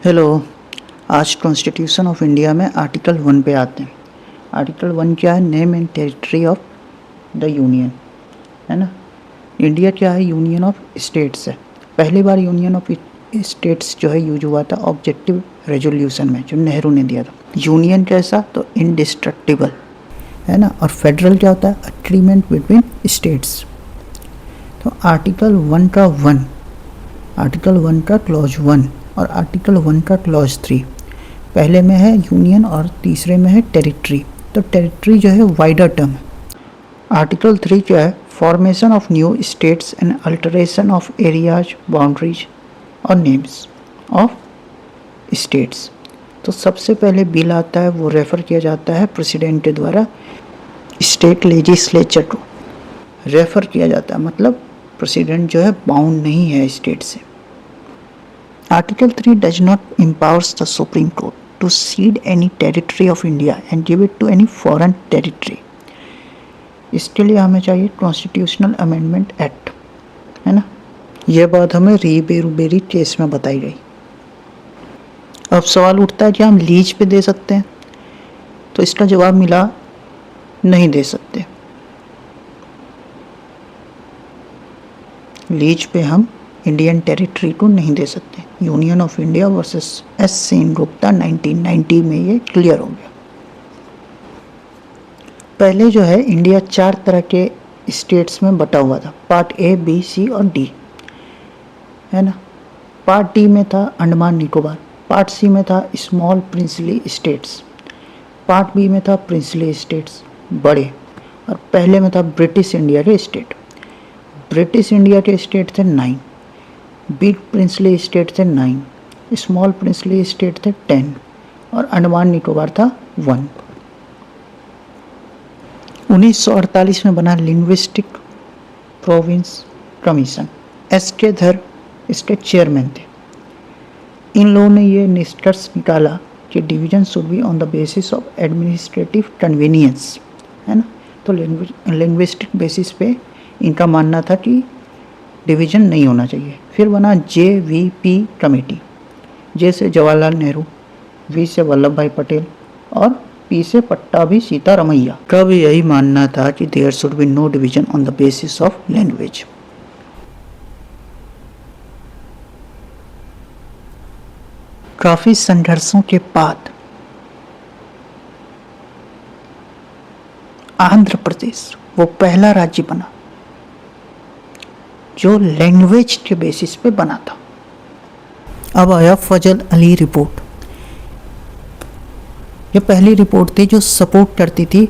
Hello. आज constitution of India में article 1 पे आते हैं। आर्टिकल 1 क्या है? Name and territory of the union, है ना। इंडिया क्या है? यूनियन ऑफ स्टेट्स है। पहली बार यूनियन ऑफ स्टेट्स जो है यूज हुआ था ऑब्जेक्टिव रेजोल्यूशन में, जो नेहरू ने दिया था। यूनियन कैसा? तो इंडिस्ट्रक्टिबल, है ना। और फेडरल क्या होता है? Agreement between states. तो आर्टिकल 1 का क्लॉज 1 और आर्टिकल 1 का क्लॉज 3, पहले में है यूनियन और तीसरे में है टेरिटरी। तो टेरिटरी जो है वाइडर टर्म है। आर्टिकल 3 क्या है? Formation of new states and alteration of areas, boundaries और नेम्स ऑफ स्टेट्स। तो सबसे पहले बिल आता है, वो रेफर किया जाता है प्रेसिडेंट के द्वारा, स्टेट लेजिस्लेचर को रेफर किया जाता है। मतलब प्रेसिडेंट जो है बाउंड नहीं है स्टेट से। Article 3 does not empowers the Supreme Court to cede any territory of India and give it to any foreign territory. इसके लिए हमें चाहिए कॉन्स्टिट्यूशनल अमेंडमेंट एक्ट, है ना। यह बात हमें री-बेरुबेरी केस में बताई गई। अब सवाल उठता है कि हम लीज पे दे सकते हैं? तो इसका जवाब मिला नहीं दे सकते। लीज पे हम इंडियन टेरिटरी को नहीं दे सकते। Union of India versus S Sengupta 1990 में ये क्लियर हो गया। पहले जो है इंडिया 4 तरह के स्टेट्स में बटा हुआ था, पार्ट ए, बी, सी और डी, है ना। पार्ट डी में था अंडमान निकोबार, पार्ट सी में था small princely states, part B में था प्रिंसली स्टेट्स बड़े, और पहले में था ब्रिटिश इंडिया के स्टेट। ब्रिटिश इंडिया के स्टेट थे 9, बिग प्रिंसली स्टेट थे 9, स्मॉल प्रिंसली स्टेट थे 10 और अंडमान निकोबार था 1। 1948 में बना लिंग्विस्टिक प्रोविंस कमीशन, एस.के. धर इसके चेयरमैन थे। इन लोगों ने ये निष्कर्ष निकाला कि division should be on the basis of administrative convenience, है ना। तो लिंग्विस्टिक बेसिस पे इनका मानना था कि डिवीजन नहीं होना चाहिए। फिर बना JVP कमेटी, जे से जवाहरलाल नेहरू, V से वल्लभ भाई पटेल और P से पट्टाभी सीतारमैया का भी यही मानना था कि there should be no division on the basis of language. काफी संघर्षों के बाद आंध्र प्रदेश वो पहला राज्य बना जो लैंग्वेज के बेसिस पे बना था। अब आया फजल अली रिपोर्ट। ये पहली रिपोर्ट थी जो सपोर्ट करती थी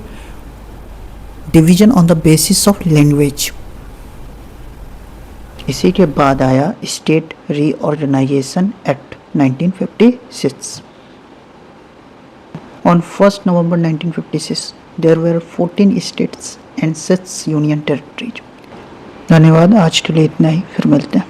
division on the basis of language. इसी के बाद आया state reorganisation act 1956। On 1 November 1956 there were 14 states and 6 union territories. धन्यवाद। आज के लिए इतना ही, फिर मिलते हैं।